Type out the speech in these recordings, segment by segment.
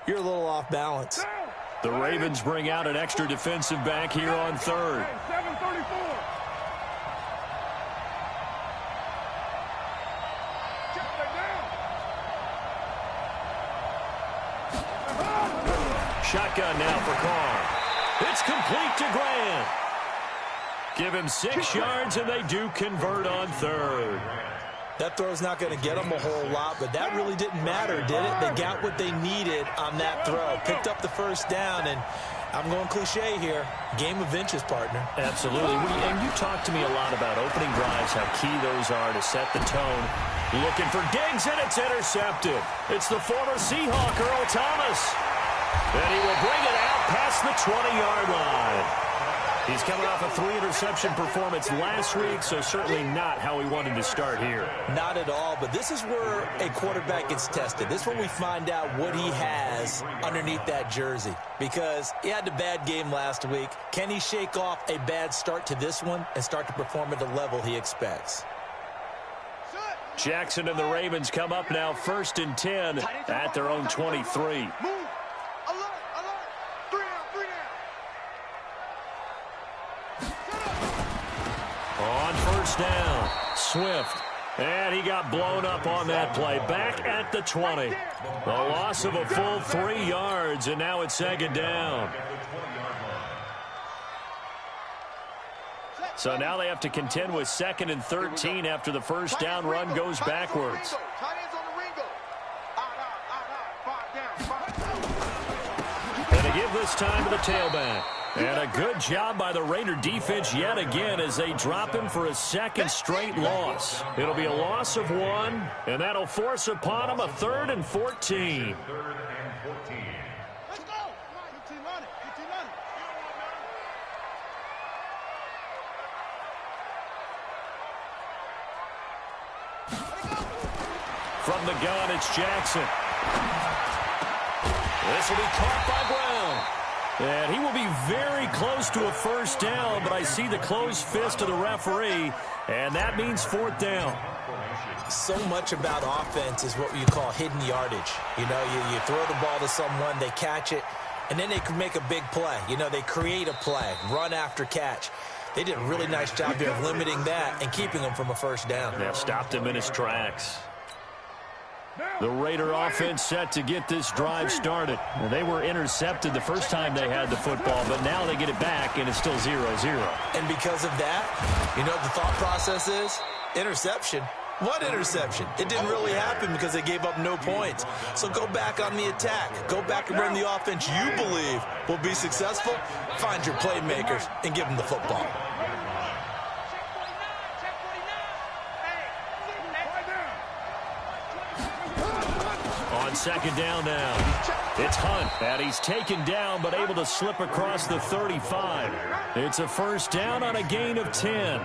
you're a little off balance. The Ravens bring out an extra defensive back here on third. 734. Shotgun now for Carr. It's complete to Grant. Give him 6 yards, and they do convert on third. That throw's not going to get them a whole lot, but that really didn't matter, did it? They got what they needed on that throw. Picked up the first down, and I'm going cliche here. Game of inches, partner. Absolutely. And you talked to me a lot about opening drives, how key those are to set the tone. Looking for Diggs, and it's intercepted. It's the former Seahawk, Earl Thomas. And he will bring it out past the 20-yard line. He's coming off a 3-interception performance last week, so certainly not how he wanted to start here. Not at all, but this is where a quarterback gets tested. This is where we find out what he has underneath that jersey, because he had a bad game last week. Can he shake off a bad start to this one and start to perform at the level he expects? Jackson and the Ravens come up now 1st and 10 at their own 23. On first down, Swift. And he got blown up on that play. Back at the 20. A loss of a full 3 yards, and now it's 2nd down. So now they have to contend with 2nd and 13 after the first down run goes backwards. And they give this time to the tailback. And a good job by the Raider defense yet again as they drop him for a 2nd straight loss. It'll be a loss of 1, and that'll force upon him a 3rd and 14. Let's go. Good team on it. Good team on it. From the gun, it's Jackson. This will be caught by Brown. And he will be very close to a first down, but I see the closed fist of the referee, and that means 4th down. So much about offense is what you call hidden yardage. You know, you throw the ball to someone, they catch it, and then they can make a big play. You know, they create a play, run after catch. They did a really nice job there of limiting that and keeping him from a first down. They stopped him in his tracks. The Raider offense set to get this drive started. Well, they were intercepted the first time they had the football, but now they get it back, and it's still 0-0. And because of that, you know what the thought process is? Interception. What interception? It didn't really happen because they gave up no points. So go back on the attack. Go back and run the offense you believe will be successful. Find your playmakers and give them the football. On 2nd down now, it's Hunt, and he's taken down but able to slip across the 35. It's a first down on a gain of 10.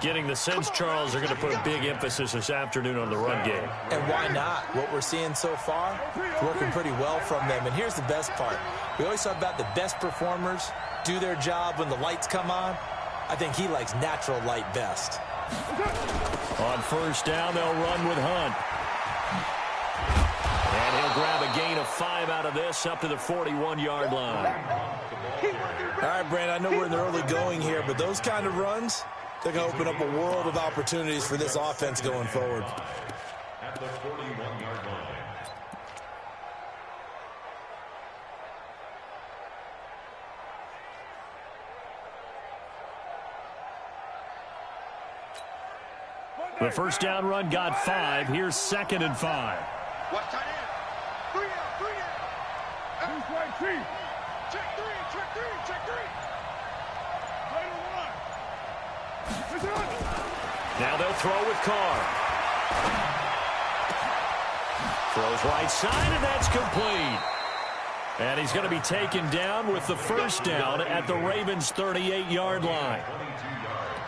Getting the sense, Charles, they're going to put a big emphasis this afternoon on the run game. And why not? What we're seeing so far is working pretty well from them. And here's the best part. We always talk about the best performers do their job when the lights come on. I think he likes natural light best. On first down, they'll run with Hunt. And he'll grab a gain of 5 out of this up to the 41-yard line. All right, Brandon, I know we're in the early going here, but those kind of runs, they're going to open up a world of opportunities for this offense going forward. At the 41-yard line. The first down run got 5. Here's 2nd and 5. Watch tight end. 3 out, 3 out. Who's right, Chief? Check 3, check 3, check 3. Right on the line. Now they'll throw with Carr. Throws right side, and that's complete. And he's going to be taken down with the first down at the Ravens' 38-yard line.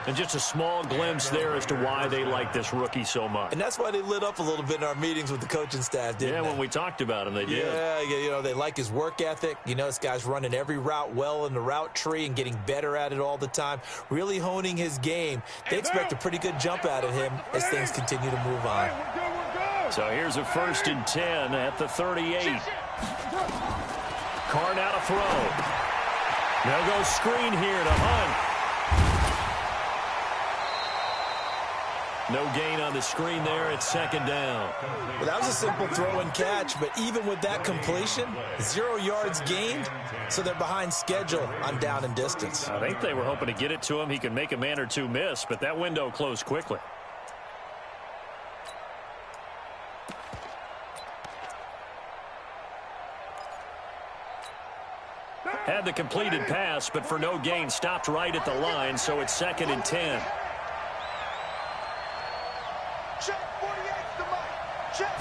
And just a small glimpse there as to why they like this rookie so much. And that's why they lit up a little bit in our meetings with the coaching staff, didn't they? Yeah, when we talked about him, they did. Yeah, you know, they like his work ethic. You know, this guy's running every route well in the route tree and getting better at it all the time, really honing his game. They expect a pretty good jump out of him as things continue to move on. So here's a 1st and 10 at the 38. Carr now to throw. They'll go screen here to Hunt. No gain on the screen there. It's second down. Well, that was a simple throw and catch, but even with that completion, 0 yards gained, so they're behind schedule on down and distance. I think they were hoping to get it to him. He could make a man or two miss, but that window closed quickly. Had the completed pass, but for no gain, stopped right at the line, so it's 2nd and 10. Check 48's the mic. Check.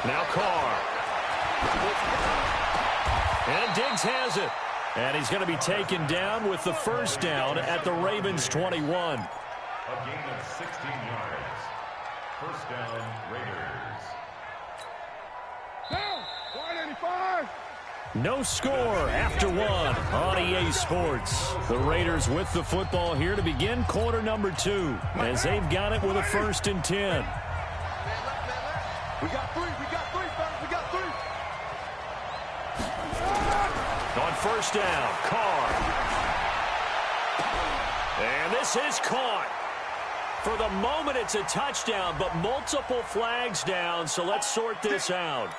Now Carr. And Diggs has it. And he's going to be taken down with the first down at the Ravens' 21. A gain of 16 yards. First down, Raiders. Down. 185. No score after one on EA Sports. The Raiders with the football here to begin quarter number 2 as they've got it with a 1st and 10. We got 3. We got 3, fellas. We got 3. On first down, Carr. And this is caught. For the moment, it's a touchdown, but multiple flags down, so let's sort this out.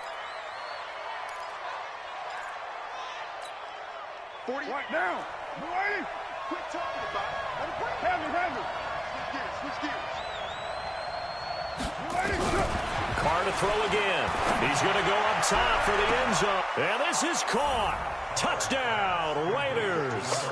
40. Right now. Ready? Quit talking about it. Let him play. Handle. Switch gears. Ready? Carr to throw again. He's going to go up top for the end zone. And this is caught. Touchdown, Raiders.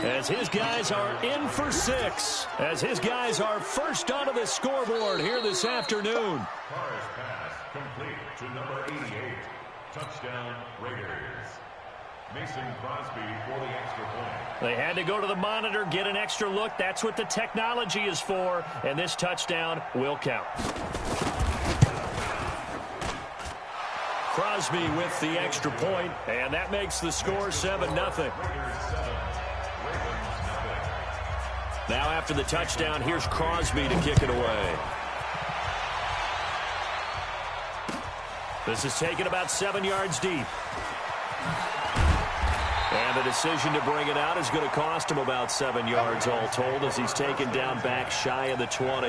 As his guys are in for 6. As his guys are first onto the scoreboard here this afternoon. Carr's pass complete to number 88. Touchdown, Raiders. Mason Crosby for the extra point. They had to go to the monitor, get an extra look. That's what the technology is for. And this touchdown will count. Crosby with the extra point, and that makes the score 7-0. Now after the touchdown, here's Crosby to kick it away. This is taken about 7 yards deep. And the decision to bring it out is going to cost him about 7 yards all told as he's taken down back shy of the 20.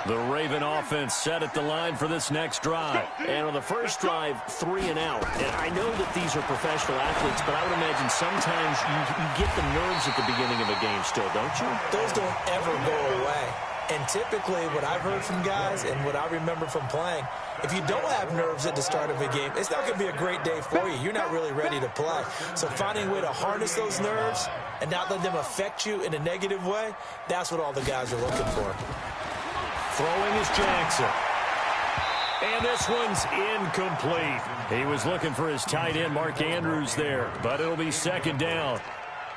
The Raven offense set at the line for this next drive. And on the first drive, 3 and out. And I know that these are professional athletes, but I would imagine sometimes you get the nerves at the beginning of a game still, don't you? Those don't ever go away. And typically what I've heard from guys and what I remember from playing, if you don't have nerves at the start of a game, it's not going to be a great day for you. You're not really ready to play. So finding a way to harness those nerves and not let them affect you in a negative way, that's what all the guys are looking for. Throwing is Jackson. And this one's incomplete. He was looking for his tight end, Mark Andrews, there, but it'll be second down.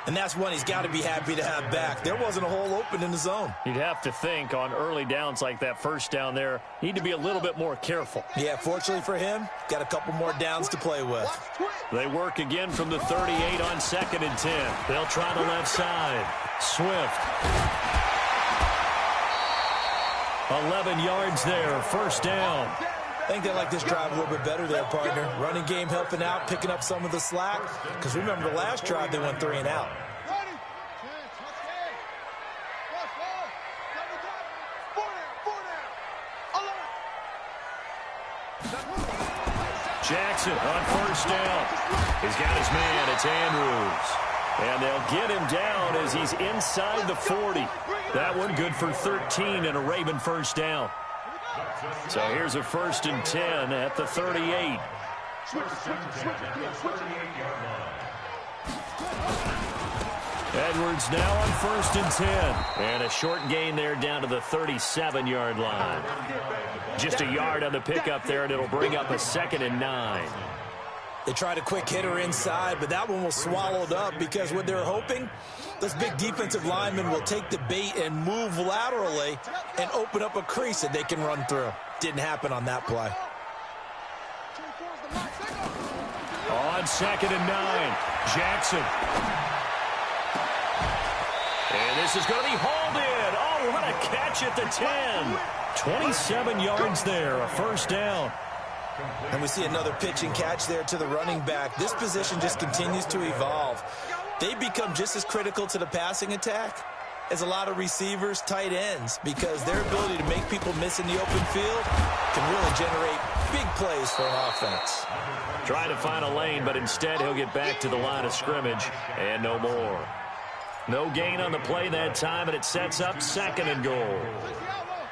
And that's one he's got to be happy to have back. There wasn't a hole open in the zone. You'd have to think on early downs like that first down there, need to be a little bit more careful. Yeah, fortunately for him, got a couple more downs to play with. They work again from the 38 on 2nd and 10. They'll try the left side. Swift. 11 yards there, first down. I think they like this drive a little bit better there, partner. Running game helping out, picking up some of the slack. Because remember, the last drive they went 3 and out. Jackson on first down. He's got his man. It's Andrews. And they'll get him down as he's inside the 40. That one good for 13 and a Raven first down. So here's a 1st and 10 at the 38. Edwards now on 1st and 10. And a short gain there down to the 37-yard line. Just a yard on the pickup there, and it'll bring up a 2nd and 9. They tried a quick hitter inside, but that one was swallowed up because what they're hoping, those big defensive linemen will take the bait and move laterally and open up a crease that they can run through. Didn't happen on that play. On 2nd and 9, Jackson. And this is going to be hauled in. Oh, what a catch at the 10. 27 yards there, a first down. And we see another pitch and catch there to the running back. This position just continues to evolve. They become just as critical to the passing attack as a lot of receivers, tight ends, because their ability to make people miss in the open field can really generate big plays for an offense. Trying to find a lane, but instead he'll get back to the line of scrimmage and no more. No gain on the play that time, and it sets up 2nd and goal.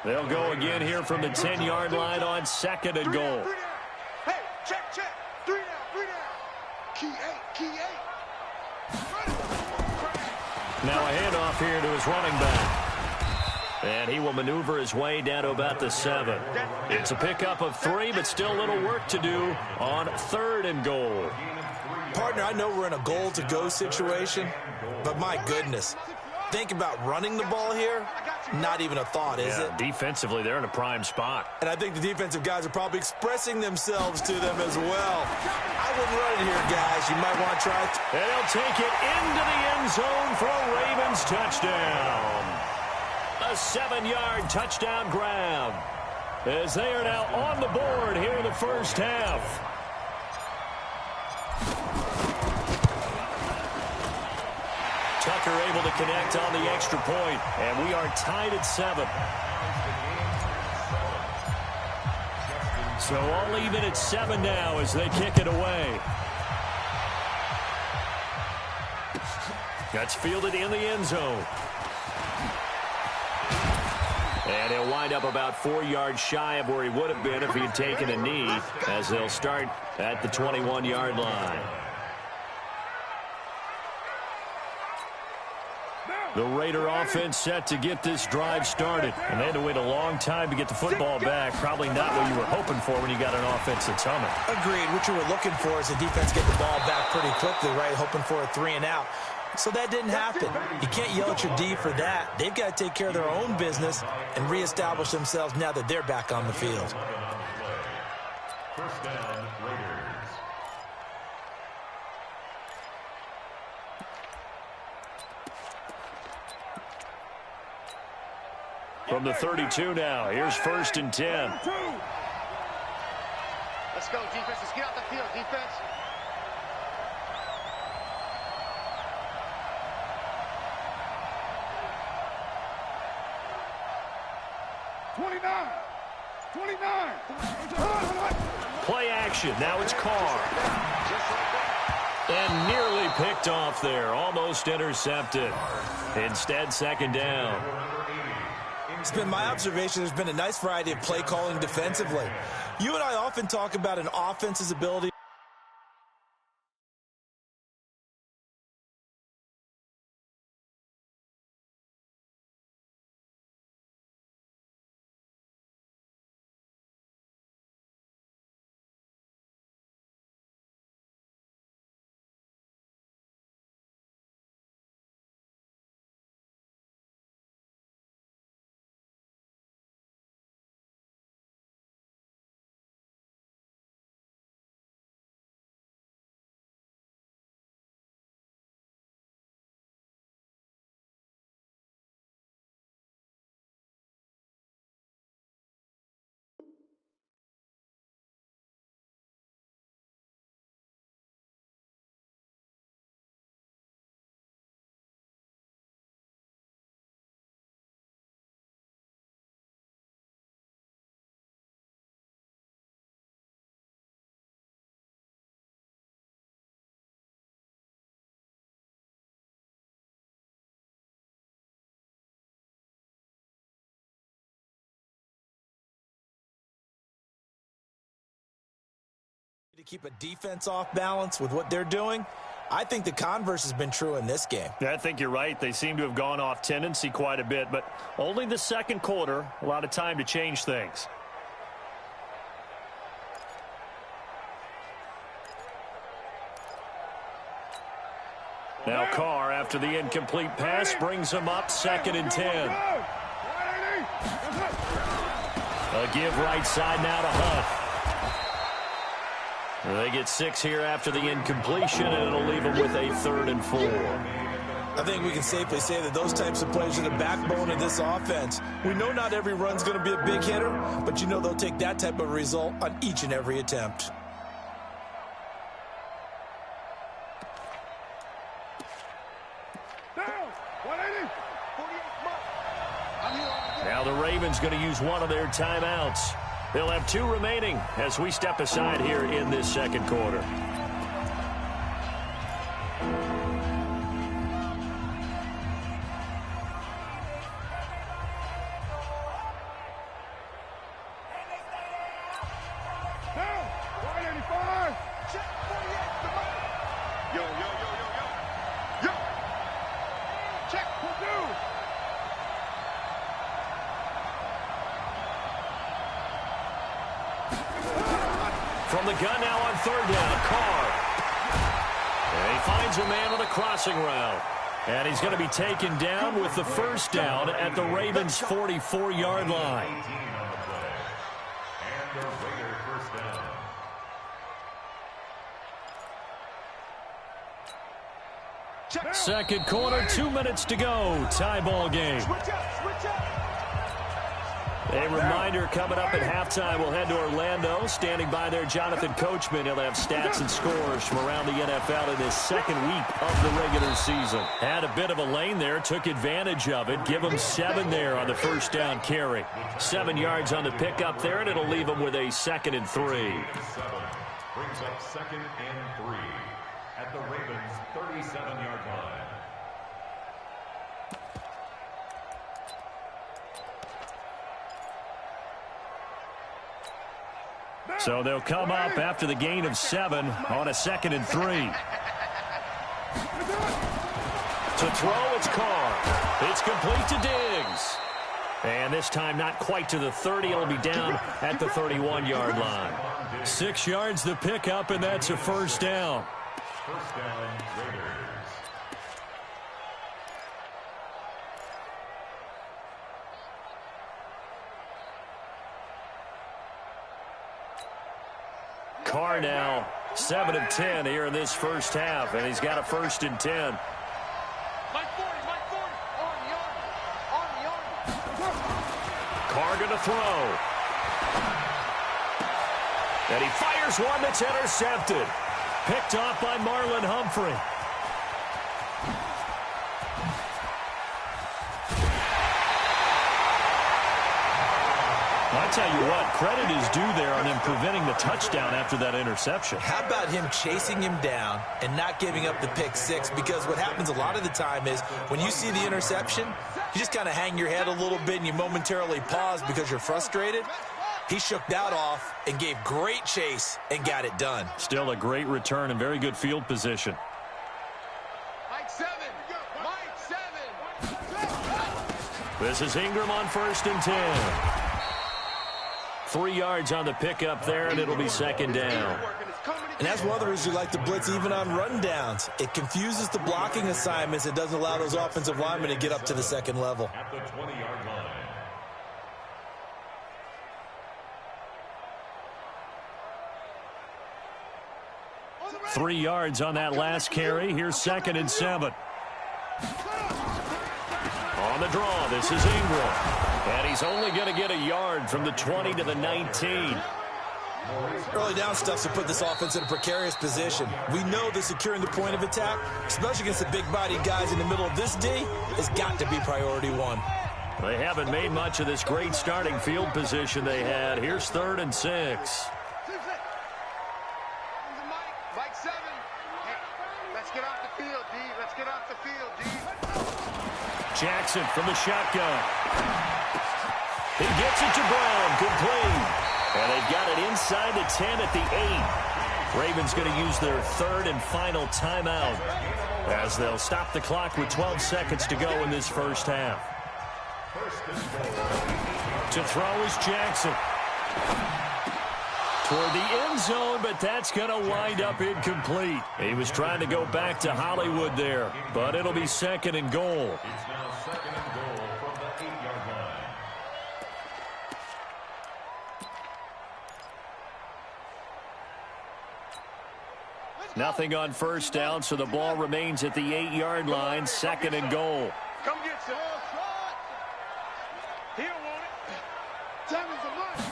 They'll go again here from the 10-yard line on 2nd and goal. Hey, check. 3 down. Key 8. Now a handoff here to his running back. And he will maneuver his way down to about the 7. It's a pickup of 3, but still a little work to do on 3rd and goal. Partner, I know we're in a goal-to-go situation, but my goodness, think about running the ball here. Not even a thought, is it? Defensively, they're in a prime spot. And I think the defensive guys are probably expressing themselves to them as well. I wouldn't run it here, guys. You might want to try it. And he'll take it into the end zone for a Ravens touchdown. A 7-yard touchdown grab, as they are now on the board here in the first half. Tucker able to connect on the extra point, and we are tied at 7. So all even at 7 now as they kick it away. That's fielded in the end zone. And he'll wind up about 4 yards shy of where he would have been if he had taken a knee, as they'll start at the 21-yard line. The Raider offense set to get this drive started. And they had to wait a long time to get the football back. Probably not what you were hoping for when you got an offense that's humming. Agreed. What you were looking for is the defense get the ball back pretty quickly, right? Hoping for a 3 and out. So that didn't happen. You can't yell at your D for that. They've got to take care of their own business and reestablish themselves now that they're back on the field. First down, Raiders. From the 32 now, here's 1st and 10. Let's go, defense. Let's get out the field, defense. Play action. Now it's Carr. And nearly picked off there. Almost intercepted. Instead, 2nd down. It's been my observation there's been a nice variety of play calling defensively. You and I often talk about an offense's ability to keep a defense off balance with what they're doing. I think the converse has been true in this game. Yeah, I think you're right. They seem to have gone off tendency quite a bit, but only the 2nd quarter, a lot of time to change things. Now Carr, after the incomplete pass, brings him up 2nd and 10. A give right side now to Hunt. They get 6 here after the incompletion, and it'll leave them with a 3rd and 4. I think we can safely say that those types of plays are the backbone of this offense. We know not every run's going to be a big hitter, but you know they'll take that type of result on each and every attempt. Now the Ravens going to use one of their timeouts. They'll have 2 remaining as we step aside here in this second quarter. From the gun now on 3rd down, Carr. And he finds a man on the crossing route. And he's going to be taken down with the first down at the Ravens' 44-yard line. And the Raider first down. Second quarter, 2 minutes to go. Tie ball game. A reminder coming up at halftime, we'll head to Orlando. Standing by there, Jonathan Coachman. He'll have stats and scores from around the NFL in this second week of the regular season. Had a bit of a lane there, took advantage of it. Give him 7 there on the first down carry. 7 yards on the pickup there, and it'll leave him with a 2nd and 3. 7 brings up 2nd and 3 at the Ravens' 37-yard line. So they'll come up after the gain of 7 on a 2nd and 3. To throw, it's Carr. It's complete to Diggs. And this time not quite to the 30. It'll be down at the 31-yard line. 6 yards the pickup, and that's a first down. First down, Raiders. Carr now 7 of 10 here in this first half, and he's got a 1st and 10. Carr going to throw. And he fires one that's intercepted. Picked off by Marlon Humphrey. I tell you what, credit is due there on him preventing the touchdown after that interception. How about him chasing him down and not giving up the pick 6? Because what happens a lot of the time is when you see the interception, you just kind of hang your head a little bit and you momentarily pause because you're frustrated. He shook that off and gave great chase and got it done. Still a great return and very good field position. Mike 7. Mike 7. This is Ingram on 1st and 10. 3 yards on the pickup there, and it'll be 2nd down. And that's one of the reasons we like to blitz even on rundowns. It confuses the blocking assignments. It doesn't allow those offensive linemen to get up to the 2nd level. At the 20-yard line. 3 yards on that last carry. Here's 2nd and 7. On the draw, this is Ingram. And he's only going to get a yard from the 20 to the 19. Early down stuff to put this offense in a precarious position. We know that securing the point of attack, especially against the big-bodied guys in the middle of this D, has got to be priority 1. They haven't made much of this great starting field position they had. Here's 3rd and 6. Mike 7. Hey, let's get off the field, D. Let's get off the field, D. Jackson from the shotgun. He gets it to Brown, complete. And they've got it inside the 10 at the 8. Ravens going to use their 3rd and final timeout as they'll stop the clock with 12 seconds to go in this first half. To throw is Jackson. Toward the end zone, but that's going to wind up incomplete. He was trying to go back to Hollywood there, but it'll be 2nd and goal. It's now 2nd and goal from the 8-yard line. Nothing on first down, so the ball remains at the 8-yard line, 2nd and goal. Come get some. He don't want it. Time is a must.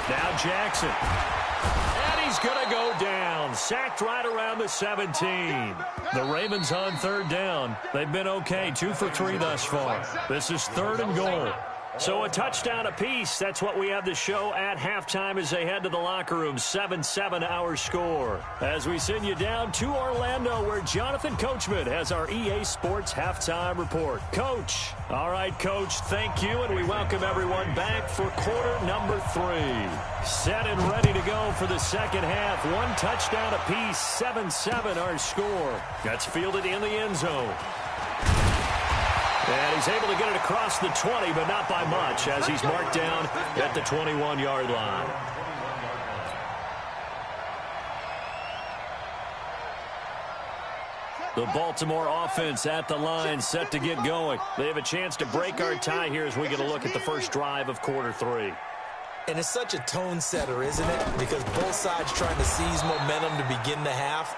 Now Jackson. And he's going to go down. Sacked right around the 17. The Ravens on 3rd down. They've been okay, 2 for 3 thus far. This is 3rd and goal. So a touchdown apiece. That's what we have to show at halftime as they head to the locker room. 7-7 our score. As we send you down to Orlando, where Jonathan Coachman has our EA Sports halftime report. Coach. All right, Coach, thank you, and we welcome everyone back for quarter number 3. Set and ready to go for the second half. 1 touchdown apiece. 7-7 our score. That's fielded in the end zone. And he's able to get it across the 20, but not by much, as he's marked down at the 21-yard line. The Baltimore offense at the line, set to get going. They have a chance to break our tie here as we get a look at the first drive of quarter 3. And it's such a tone setter, isn't it? Because both sides trying to seize momentum to begin the half.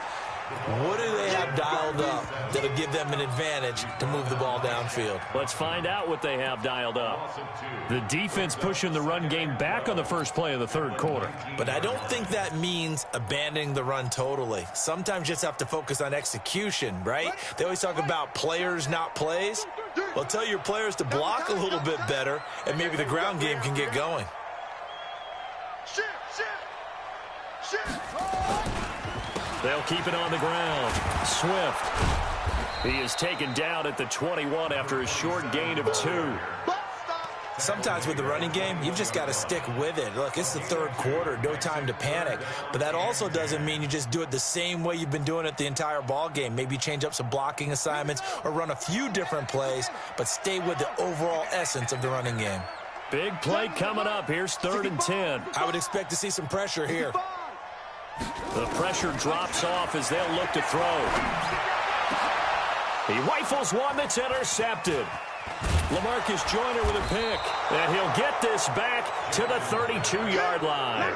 What do they have dialed up that'll give them an advantage to move the ball downfield? Let's find out what they have dialed up. The defense pushing the run game back on the first play of the 3rd quarter. But I don't think that means abandoning the run totally. Sometimes you just have to focus on execution, right? They always talk about players, not plays. Well, tell your players to block a little bit better, and maybe the ground game can get going. They'll keep it on the ground. Swift. He is taken down at the 21 after a short gain of 2. Sometimes with the running game, you've just got to stick with it. Look, it's the 3rd quarter, no time to panic. But that also doesn't mean you just do it the same way you've been doing it the entire ball game. Maybe change up some blocking assignments or run a few different plays, but stay with the overall essence of the running game. Big play coming up. Here's 3rd and 10. I would expect to see some pressure here. The pressure drops off as they'll look to throw. He rifles one that's intercepted. LaMarcus Joyner with a pick. And he'll get this back to the 32-yard line.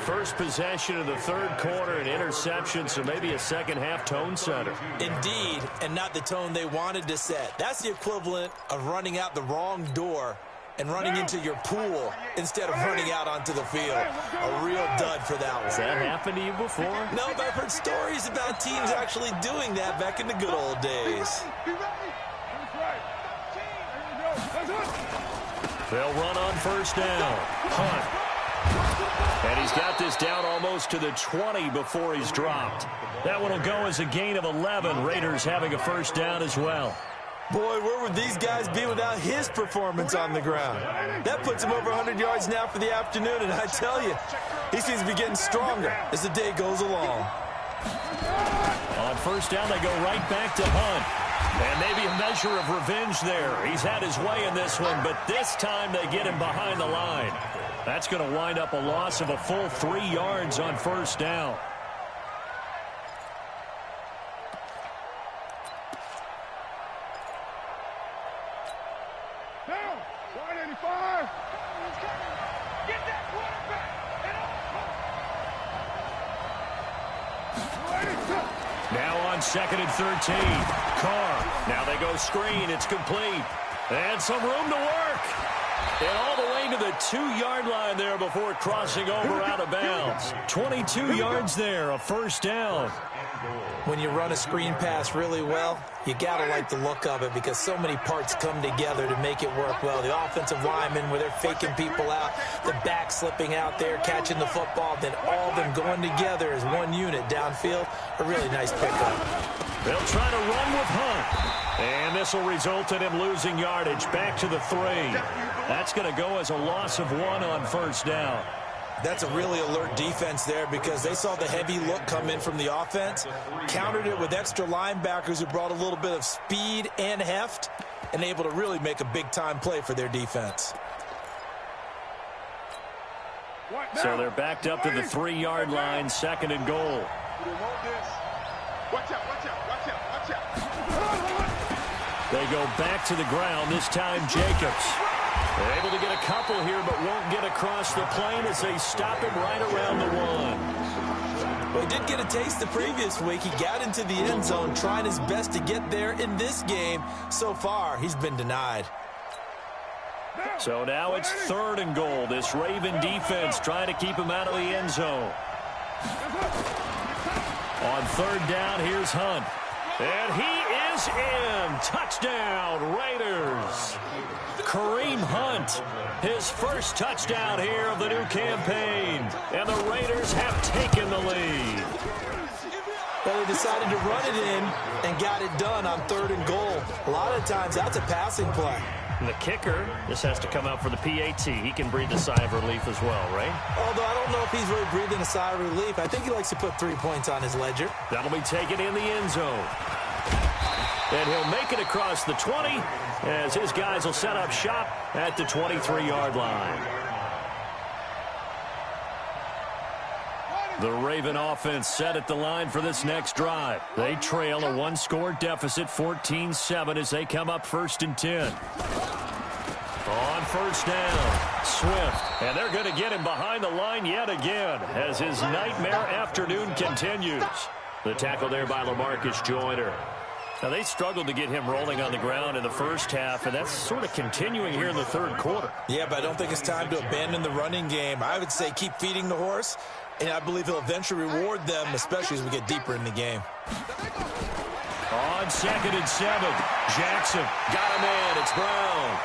First possession of the 3rd quarter, an interception, so maybe a second-half tone setter. Indeed, and not the tone they wanted to set. That's the equivalent of running out the wrong door and running into your pool instead of running out onto the field. A real dud for that one. Has that happened to you before? No, but I've heard stories about teams actually doing that back in the good old days. They'll run on first down. Hunt. And he's got this down almost to the 20 before he's dropped. That one will go as a gain of 11. Raiders having a first down as well. Boy, where would these guys be without his performance on the ground? That puts him over 100 yards now for the afternoon, and I tell you, he seems to be getting stronger as the day goes along. On first down, they go right back to Hunt. And maybe a measure of revenge there. He's had his way in this one, but this time they get him behind the line. That's going to wind up a loss of a full 3 yards on first down. Down, 185. Get that quarterback. Now on 2nd and 13. Carr. Now they go screen. It's complete. And some room to work. And all the way to the 2-yard line there before crossing over out of bounds. 22 yards there, a first down. When you run a screen pass really well, you got to like the look of it because so many parts come together to make it work well. The offensive linemen, where they're faking people out, the back slipping out there, catching the football, then all of them going together as one unit downfield. A really nice pickup. They'll try to run with Hunt. And this will result in him losing yardage back to the 3. That's going to go as a loss of 1 on first down. That's a really alert defense there because they saw the heavy look come in from the offense, countered it with extra linebackers who brought a little bit of speed and heft, and able to really make a big-time play for their defense. So they're backed up to the 3-yard line, 2nd and goal. Watch out, watch out, watch out, watch out. They go back to the ground, this time Jacobs. They're able to get a couple here, but won't get across the plane as they stop him right around the 1. Well, he did get a taste the previous week. He got into the end zone trying his best to get there in this game. So far, he's been denied. So now it's 3rd and goal. This Raven defense trying to keep him out of the end zone. On 3rd down, here's Hunt. And he is in. Touchdown, Raiders. Kareem Hunt, his first touchdown here of the new campaign. And the Raiders have taken the lead. Well, they decided to run it in and got it done on 3rd and goal. A lot of times, that's a passing play. And the kicker, this has to come out for the PAT. He can breathe a sigh of relief as well, right? Although I don't know if he's really breathing a sigh of relief. I think he likes to put 3 points on his ledger. That'll be taken in the end zone. And he'll make it across the 20 as his guys will set up shop at the 23-yard line. The Raven offense set at the line for this next drive. They trail a 1-score deficit, 14-7, as they come up 1st and 10. On 1st down, Swift. And they're going to get him behind the line yet again as his nightmare afternoon continues. The tackle there by LaMarcus Joyner. Now, they struggled to get him rolling on the ground in the first half, and that's sort of continuing here in the 3rd quarter. Yeah, but I don't think it's time to abandon the running game. I would say keep feeding the horse, and I believe he'll eventually reward them, especially as we get deeper in the game. On 2nd and 7, Jackson got a man. It's Brown.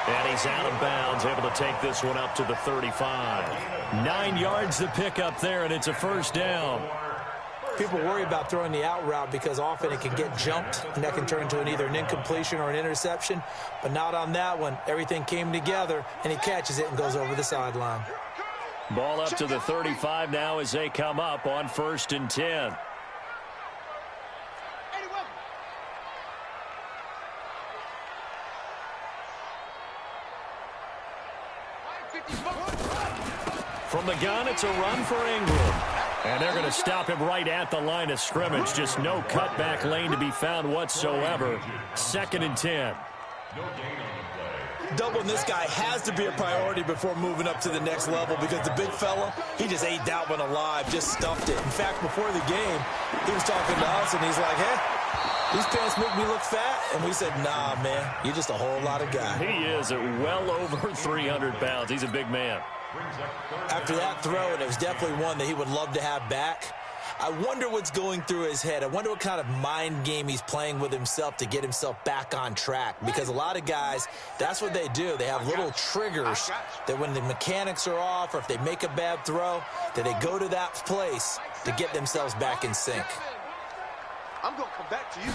And he's out of bounds, able to take this one up to the 35. 9 yards to pick up there, and it's a 1st down. People worry about throwing the out route because often it can get jumped, and that can turn into either an incompletion or an interception. But not on that one. Everything came together, and he catches it and goes over the sideline. Ball up to the 35 now as they come up on 1st and 10. From the gun, it's a run for Ingram. And they're going to stop him right at the line of scrimmage. Just no cutback lane to be found whatsoever. 2nd and 10. Doubling this guy has to be a priority before moving up to the next level because the big fella, he just ate that one alive, just stuffed it. In fact, before the game, he was talking to us, and he's like, hey, these pants make me look fat. And we said, nah, man, you're just a whole lot of guy. He is at well over 300 pounds. He's a big man. After that throw, and it was definitely one that he would love to have back, I wonder what's going through his head. I wonder what kind of mind game he's playing with himself to get himself back on track. Because a lot of guys, that's what they do. They have little triggers that when the mechanics are off or if they make a bad throw, that they go to that place to get themselves back in sync. I'm going to come back to you.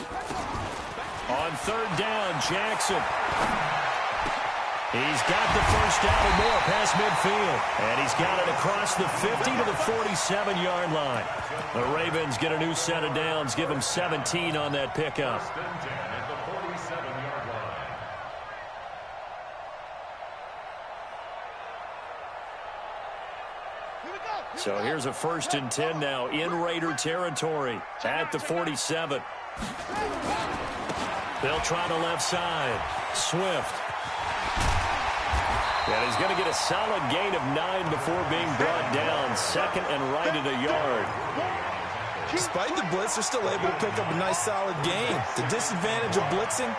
On 3rd down, Jackson. He's got the 1st down and more past midfield. And he's got it across the 50 to the 47-yard line. The Ravens get a new set of downs, give them 17 on that pickup. So here's a 1st and 10 now in Raider territory at the 47. They'll try the left side. Swift. And he's going to get a solid gain of 9 before being brought down. 2nd and right at a yard. Despite the blitz, they're still able to pick up a nice solid gain. The disadvantage of blitzing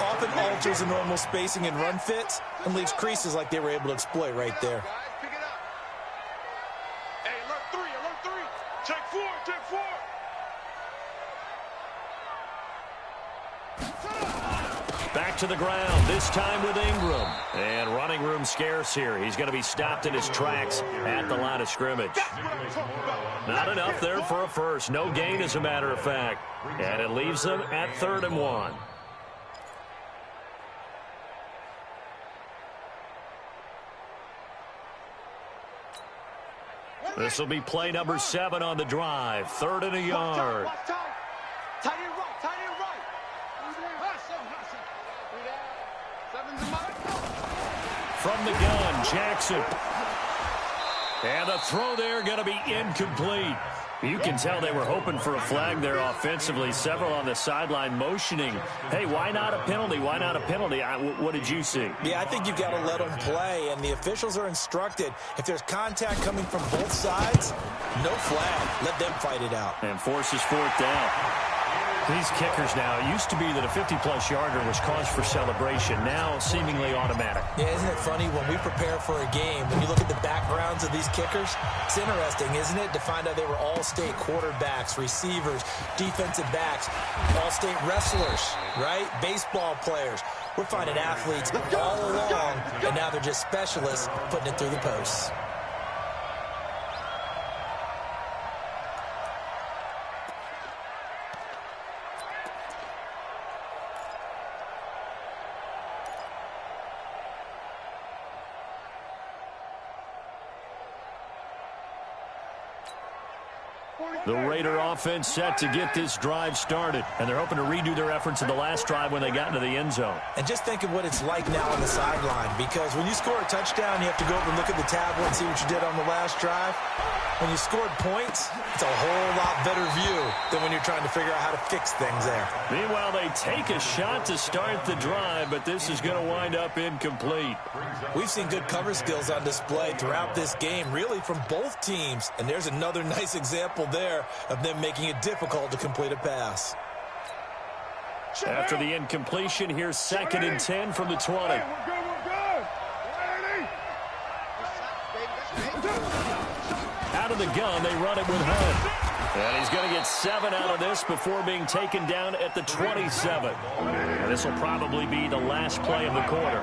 often alters the normal spacing and run fits and leaves creases like they were able to exploit right there. Hey, alert 3. Check 4. Back to the ground, this time with Ingram. And running room scarce here. He's going to be stopped in his tracks at the line of scrimmage. Not enough there for a first. No gain, as a matter of fact. And it leaves them at 3rd and 1. This will be play number 7 on the drive. 3rd and a yard. From the gun, Jackson. And the throw there going to be incomplete. You can tell they were hoping for a flag there offensively. Several on the sideline motioning, hey, why not a penalty? Why not a penalty? What did you see? Yeah, I think you've got to let them play, and the officials are instructed, if there's contact coming from both sides, no flag. Let them fight it out. And forces fourth down. These kickers now, it used to be that a 50-plus yarder was cause for celebration. Now, seemingly automatic. Yeah, isn't it funny? When we prepare for a game, when you look at the backgrounds of these kickers, it's interesting, isn't it, to find out they were all-state quarterbacks, receivers, defensive backs, all-state wrestlers, right? Baseball players. We're finding athletes all along, and now they're just specialists putting it through the posts. The Raider offense set to get this drive started, and they're hoping to redo their efforts in the last drive when they got into the end zone. And just think of what it's like now on the sideline, because when you score a touchdown, you have to go over and look at the tablet and see what you did on the last drive. When you scored points, it's a whole lot better view than when you're trying to figure out how to fix things there. Meanwhile, they take a shot to start the drive, but this is going to wind up incomplete. We've seen good cover skills on display throughout this game, really from both teams. And there's another nice example there of them making it difficult to complete a pass. After the incompletion, here's 2nd and 10 from the 20. We're good. Out of the gun, they run it with Hunt. And he's going to get 7 out of this before being taken down at the 27. And this will probably be the last play of the quarter.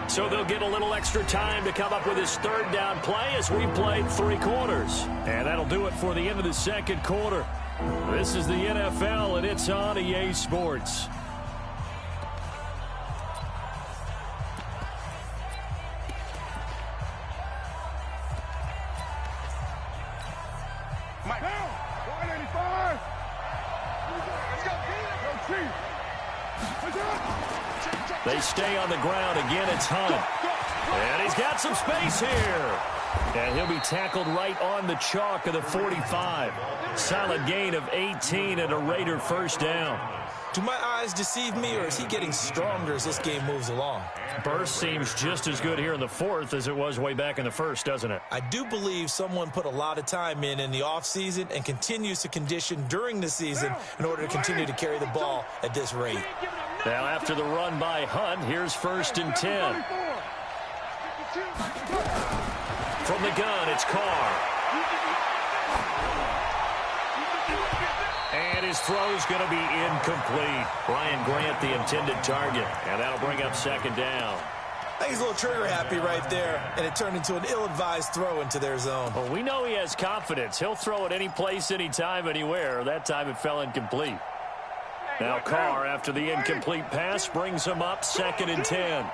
So they'll get a little extra time to come up with his 3rd down play as we played 3 quarters. And that'll do it for the end of the 2nd quarter. This is the NFL, and it's on EA Sports. Mike. Down. 185. Let's go, Chief. They stay on the ground. Again, it's Hunt. And he's got some space here. And he'll be tackled right on the chalk of the 45. Solid gain of 18 and a Raider 1st down. Do my eyes deceive me, or is he getting stronger as this game moves along? Burst seems just as good here in the 4th as it was way back in the 1st, doesn't it? I do believe someone put a lot of time in the offseason and continues to condition during the season in order to continue to carry the ball at this rate. Now after the run by Hunt, here's 1st and 10. From the gun, it's Carr. And his throw's going to be incomplete. Ryan Grant, the intended target. And that'll bring up 2nd down. I think he's a little trigger happy right there, and it turned into an ill-advised throw into their zone. Well, we know he has confidence. He'll throw it any place, anytime, anywhere. That time it fell incomplete. Now Carr, after the incomplete pass, brings him up 2nd and 10.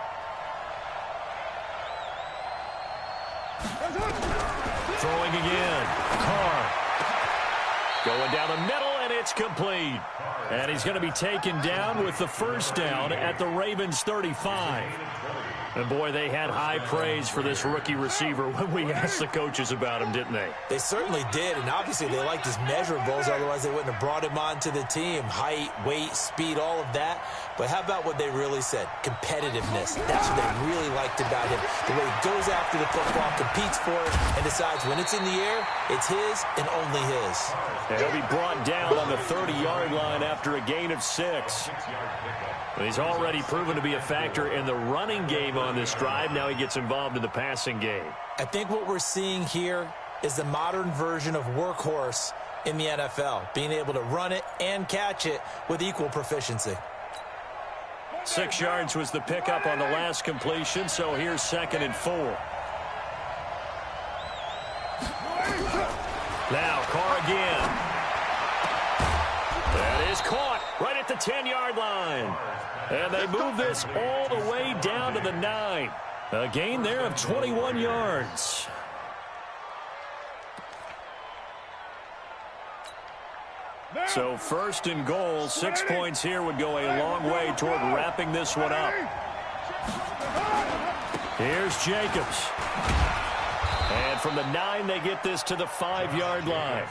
Throwing again. Carr. Going down the middle, and it's complete. And he's going to be taken down with the 1st down at the Ravens 35. And, boy, they had high praise for this rookie receiver when we asked the coaches about him, didn't they? They certainly did, and obviously they liked his measurables. Otherwise, they wouldn't have brought him onto the team. Height, weight, speed, all of that. But how about what they really said? Competitiveness. That's what they really liked about him. The way he goes after the football, competes for it, and decides when it's in the air, it's his and only his. And he'll be brought down on the 30-yard line after a gain of 6. He's already proven to be a factor in the running game on this drive. Now he gets involved in the passing game. I think what we're seeing here is the modern version of workhorse in the NFL, being able to run it and catch it with equal proficiency. 6 yards was the pickup on the last completion, so here's 2nd and 4. Now Carr again. That is caught right at the 10-yard line. And they move this all the way down to the 9. A gain there of 21 yards. So 1st and goal, 6 points here would go a long way toward wrapping this one up. Here's Jacobs. And from the 9, they get this to the 5-yard line.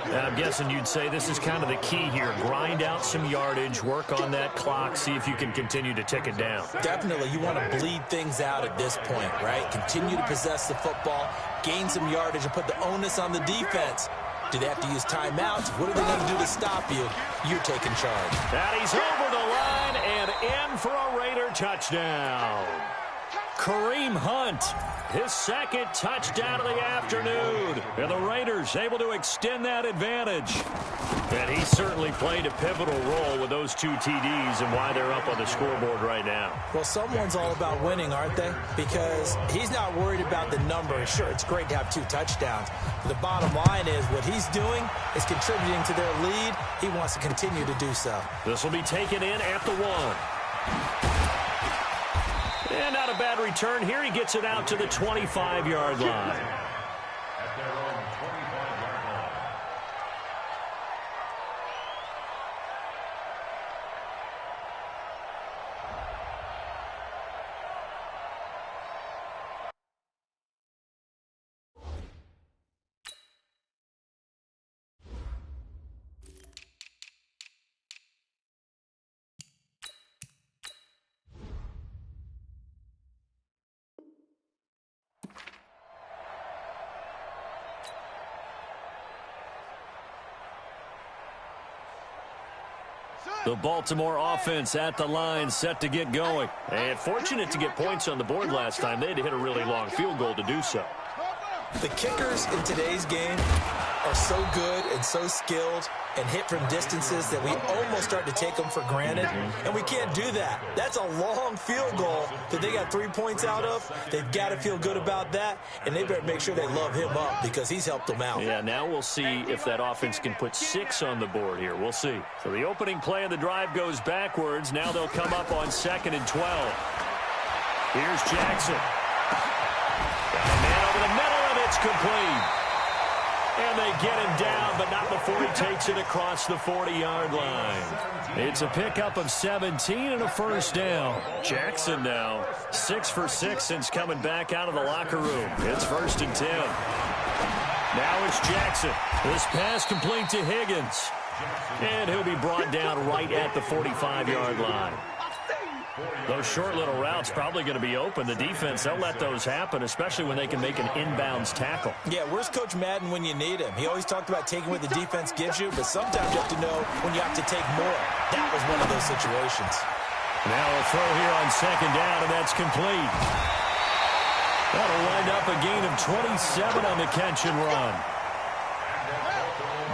Now, I'm guessing you'd say this is kind of the key here. Grind out some yardage, work on that clock, see if you can continue to tick it down. Definitely, you want to bleed things out at this point, right? Continue to possess the football, gain some yardage, and put the onus on the defense. Do they have to use timeouts? What are they going to do to stop you? You're taking charge. And he's over the line and in for a Raider touchdown. Kareem Hunt, his second touchdown of the afternoon. And the Raiders able to extend that advantage. And he certainly played a pivotal role with those 2 TDs and why they're up on the scoreboard right now. Well, someone's all about winning, aren't they? Because he's not worried about the number. Sure, it's great to have 2 touchdowns. But the bottom line is what he's doing is contributing to their lead. He wants to continue to do so. This will be taken in at the 1. And not a bad return here. He gets it out to the 25-yard line. At their own 25-yard line. The Baltimore offense at the line, set to get going. And fortunate to get points on the board last time. They had to hit a really long field goal to do so. The kickers in today's game are so good and so skilled and hit from distances that we almost start to take them for granted, and we can't do that. That's a long field goal that they got 3 points out of. They've got to feel good about that, and they better make sure they love him up because he's helped them out. Yeah, now we'll see if that offense can put 6 on the board here. We'll see. So the opening play of the drive goes backwards. Now they'll come up on 2nd and 12. Here's Jackson. Got a man over the middle, and it's complete. And they get him down, but not before he takes it across the 40-yard line. It's a pickup of 17 and a first down. Jackson now 6 for 6 since coming back out of the locker room. It's 1st and 10. Now it's Jackson. This pass complete to Higgins. And he'll be brought down right at the 45-yard line. Those short little routes probably going to be open. The defense, they'll let those happen, especially when they can make an inbounds tackle. Yeah, where's Coach Madden when you need him? He always talked about taking what the defense gives you, but sometimes you have to know when you have to take more. That was one of those situations. Now a throw here on 2nd down, and that's complete. That'll wind up a gain of 27 on the catch and run.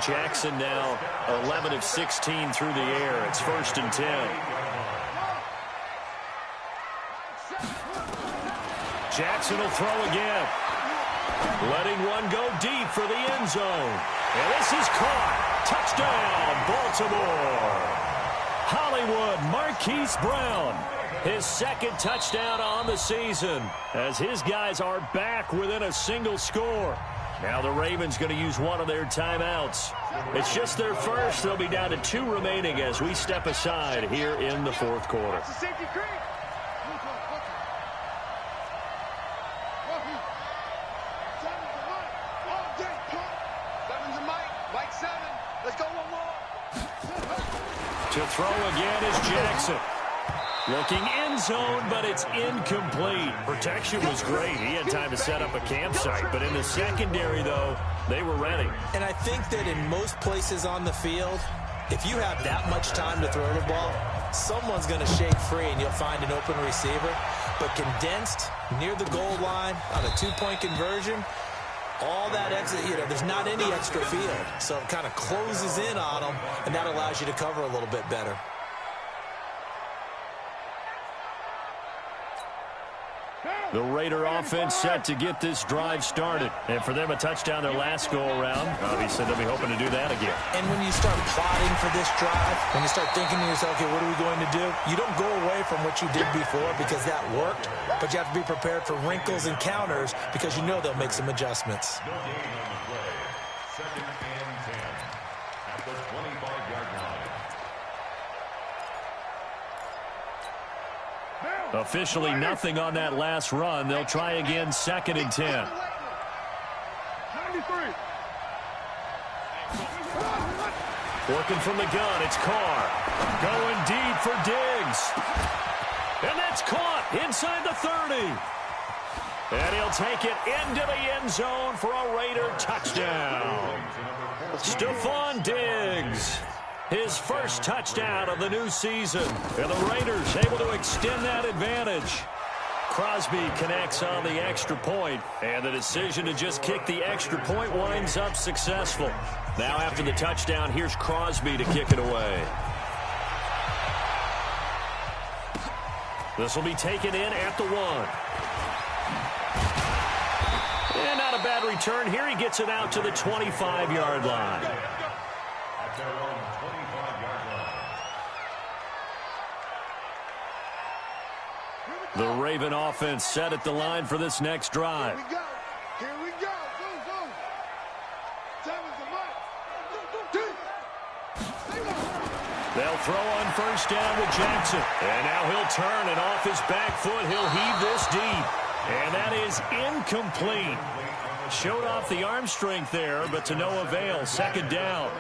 Jackson now 11 of 16 through the air. It's 1st and 10. Jackson will throw again. Letting one go deep for the end zone. And this is caught. Touchdown, Baltimore. Hollywood Marquise Brown. His 2nd touchdown on the season as his guys are back within a single score. Now the Ravens going to use one of their timeouts. It's just their first. They'll be down to 2 remaining as we step aside here in the 4th quarter. To throw again is Jackson. Looking end zone, but it's incomplete. Protection was great. He had time to set up a campsite. But in the secondary, though, they were ready. And I think that in most places on the field, if you have that much time to throw the ball, someone's going to shake free and you'll find an open receiver. But condensed, near the goal line, on a 2-point conversion, all that extra, there's not any extra field. So it kind of closes in on them, and that allows you to cover a little bit better. The Raider offense set to get this drive started. And for them, a touchdown their last go-around. Obviously, they'll be hoping to do that again. And when you start plotting for this drive, when you start thinking to yourself, okay, what are we going to do? You don't go away from what you did before because that worked, but you have to be prepared for wrinkles and counters because you know they'll make some adjustments. No gain on the play. 2nd and 10 at the 25-yard line. Officially nothing on that last run. They'll try again 2nd and 10. 93. Working from the gun, it's Carr. Going deep for Diggs. And that's caught inside the 30. And he'll take it into the end zone for a Raider touchdown. Stephon Diggs, his first touchdown of the new season. And the Raiders able to extend that advantage. Crosby connects on the extra point, and the decision to just kick the extra point winds up successful. Now after the touchdown, here's Crosby to kick it away. This will be taken in at the 1. And not a bad return here. He gets it out to the 25-yard line. At their own 25-yard line. The Raven offense set at the line for this next drive. Here we go. Here we go. Go, go. Time is the mark. They'll throw on first down with Jackson. And now he'll turn, and off his back foot, he'll heave this deep. And that is incomplete. Showed off the arm strength there, but to no avail. Second down.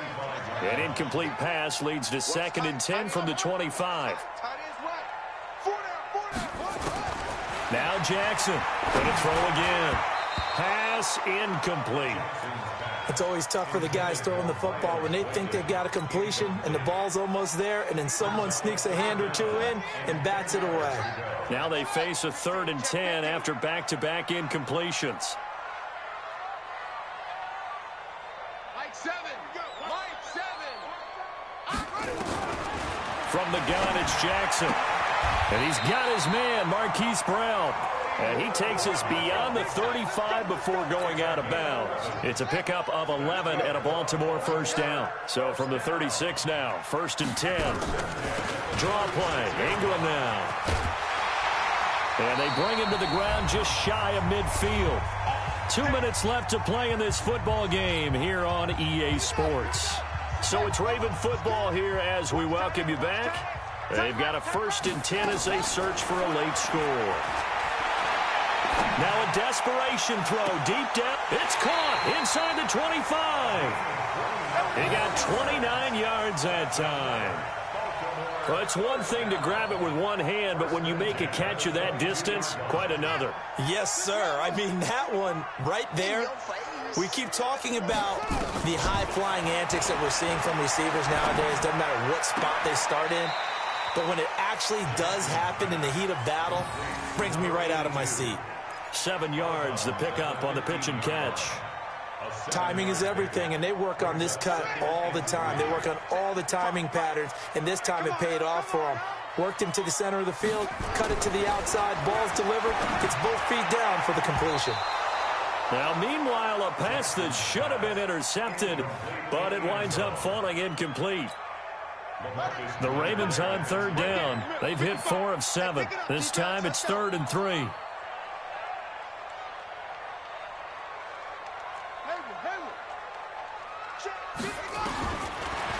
An incomplete pass leads to 2nd and 10 from the 25. Now Jackson. Gonna throw again. Pass incomplete. It's always tough for the guys throwing the football when they think they've got a completion and the ball's almost there, and then someone sneaks a hand or two in and bats it away. Now they face a 3rd and 10 after back-to-back incompletions. Mike 7. Mike 7. From the gun, it's Jackson. And he's got his man, Marquise Brown. And he takes us beyond the 35 before going out of bounds. It's a pickup of 11 and a Baltimore first down. So from the 36 now, 1st and 10. Draw play, Ingram now. And they bring him to the ground just shy of midfield. 2 minutes left to play in this football game here on EA Sports. So it's Raven football here as we welcome you back. They've got a 1st and 10 as they search for a late score. Now a desperation throw deep down. It's caught inside the 25. He got 29 yards that time. Well, it's one thing to grab it with one hand, but when you make a catch of that distance, quite another. Yes, sir. I mean, that one right there, we keep talking about the high-flying antics that we're seeing from receivers nowadays. Doesn't matter what spot they start in. But when it actually does happen in the heat of battle, it brings me right out of my seat. 7 yards, the pickup on the pitch and catch. Timing is everything, and they work on this cut all the time. They work on all the timing patterns, and this time it paid off for them. Worked him to the center of the field, cut it to the outside, ball's delivered, gets both feet down for the completion. Now, meanwhile, a pass that should have been intercepted, but it winds up falling incomplete. The Ravens on 3rd down. They've hit 4 of 7. This time it's 3rd and 3.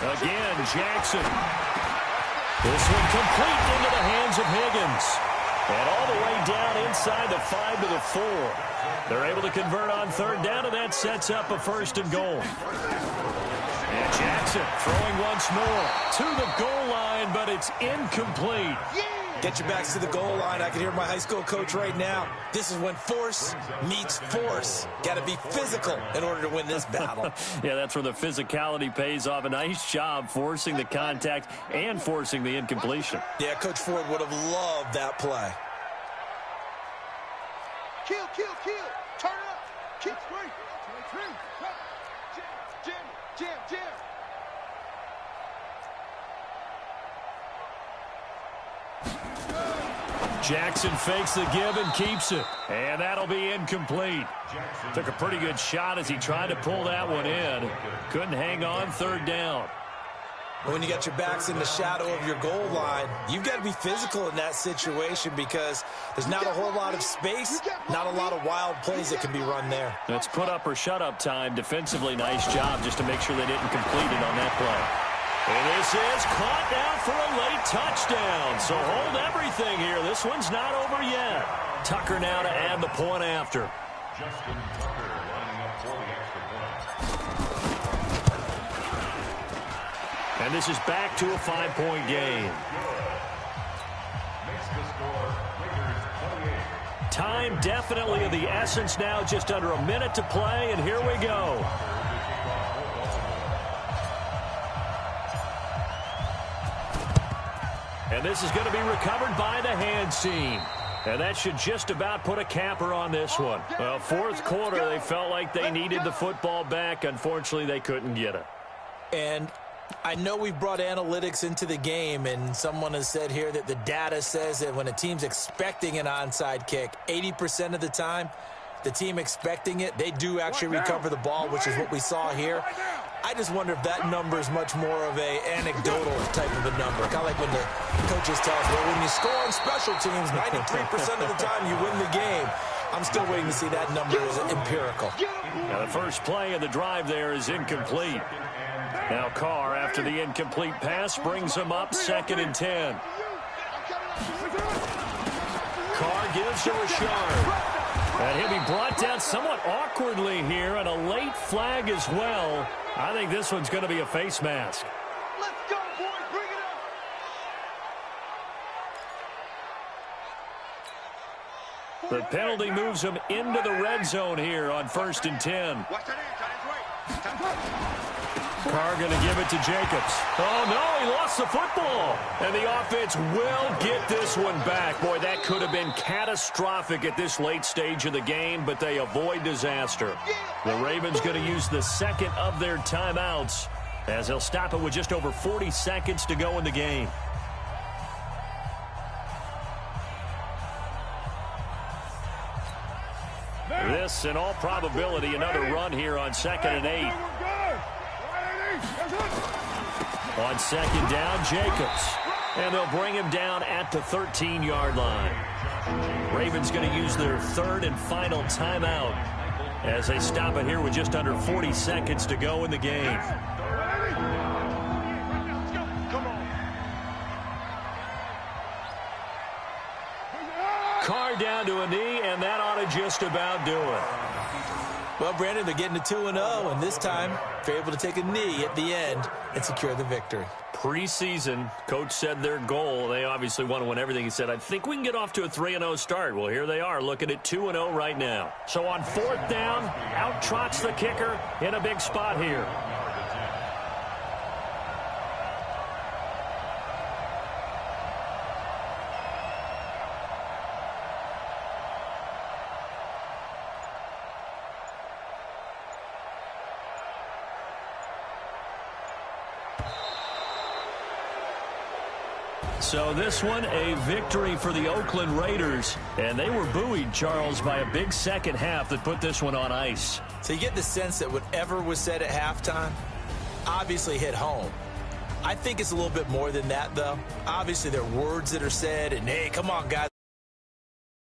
Again, Jackson. This one complete into the hands of Higgins. And all the way down inside the 5 to the 4. They're able to convert on 3rd down, and that sets up a 1st and goal. And Jackson throwing once more to the goal line, but it's incomplete. Get your backs to the goal line. I can hear my high school coach right now. This is when force meets force. Got to be physical in order to win this battle. Yeah, that's where the physicality pays off. A nice job forcing the contact and forcing the incompletion. Yeah, Coach Ford would have loved that play. Kill, kill, kill. Turn it up. Keep straight. Jam, jam, jam. Jackson fakes the give and keeps it. And that'll be incomplete. Took a pretty good shot as he tried to pull that one in. Couldn't hang on 3rd down. When you got your backs in the shadow of your goal line, you've got to be physical in that situation because there's not a whole lot of space, not a lot of wild plays that can be run there. That's put up or shut up time. Defensively, nice job just to make sure they didn't complete it on that play. And this is caught now for a late touchdown. So hold everything here. This one's not over yet. Tucker now to add the point after. Justin Tucker lining up for the extra point. And this is back to a 5-point game. Makes the score Raiders 28. Time definitely of the essence now, just under a minute to play, and here we go. And this is going to be recovered by the hands team. And that should just about put a capper on this one. Well, fourth quarter, they felt like they needed the football back. Unfortunately, they couldn't get it. And I know we've brought analytics into the game, and someone has said here that the data says that when a team's expecting an onside kick, 80% of the time, the team expecting it, they do actually recover the ball, which is what we saw here. I just wonder if that number is much more of a anecdotal type of a number. Kind of like when the coaches tell us, well, when you score on special teams, 93% of the time you win the game. I'm still waiting to see that number as empirical. Now the first play of the drive there is incomplete. Now Carr, after the incomplete pass, brings him up 2nd and 10. Carr gives to Richard. And he'll be brought down somewhat awkwardly here, and a late flag as well. I think this one's going to be a face mask. Let's go, boys. Bring it up. The penalty moves him into the red zone here on 1st and 10. Watch that in, tight right. Carr going to give it to Jacobs. Oh, no, he lost the football. And the offense will get this one back. Boy, that could have been catastrophic at this late stage of the game, but they avoid disaster. The Ravens going to use the second of their timeouts as they'll stop it with just over 40 seconds to go in the game. This, in all probability, another run here on 2nd and 8. On 2nd down, Jacobs. And they'll bring him down at the 13-yard line. Ravens going to use their 3rd and final timeout as they stop it here with just under 40 seconds to go in the game. Carr down to a knee, and that ought to just about do it. Well, Brandon, they're getting to 2-0, and this time they're able to take a knee at the end and secure the victory. Preseason, coach said their goal, they obviously want to win everything. He said, I think we can get off to a 3-0 start. Well, here they are looking at 2-0 right now. So on 4th down, out trots the kicker in a big spot here. So this one, a victory for the Oakland Raiders. And they were buoyed, Charles, by a big second half that put this one on ice. So you get the sense that whatever was said at halftime obviously hit home. I think it's a little bit more than that, though. Obviously, there are words that are said, and, hey, come on, guys.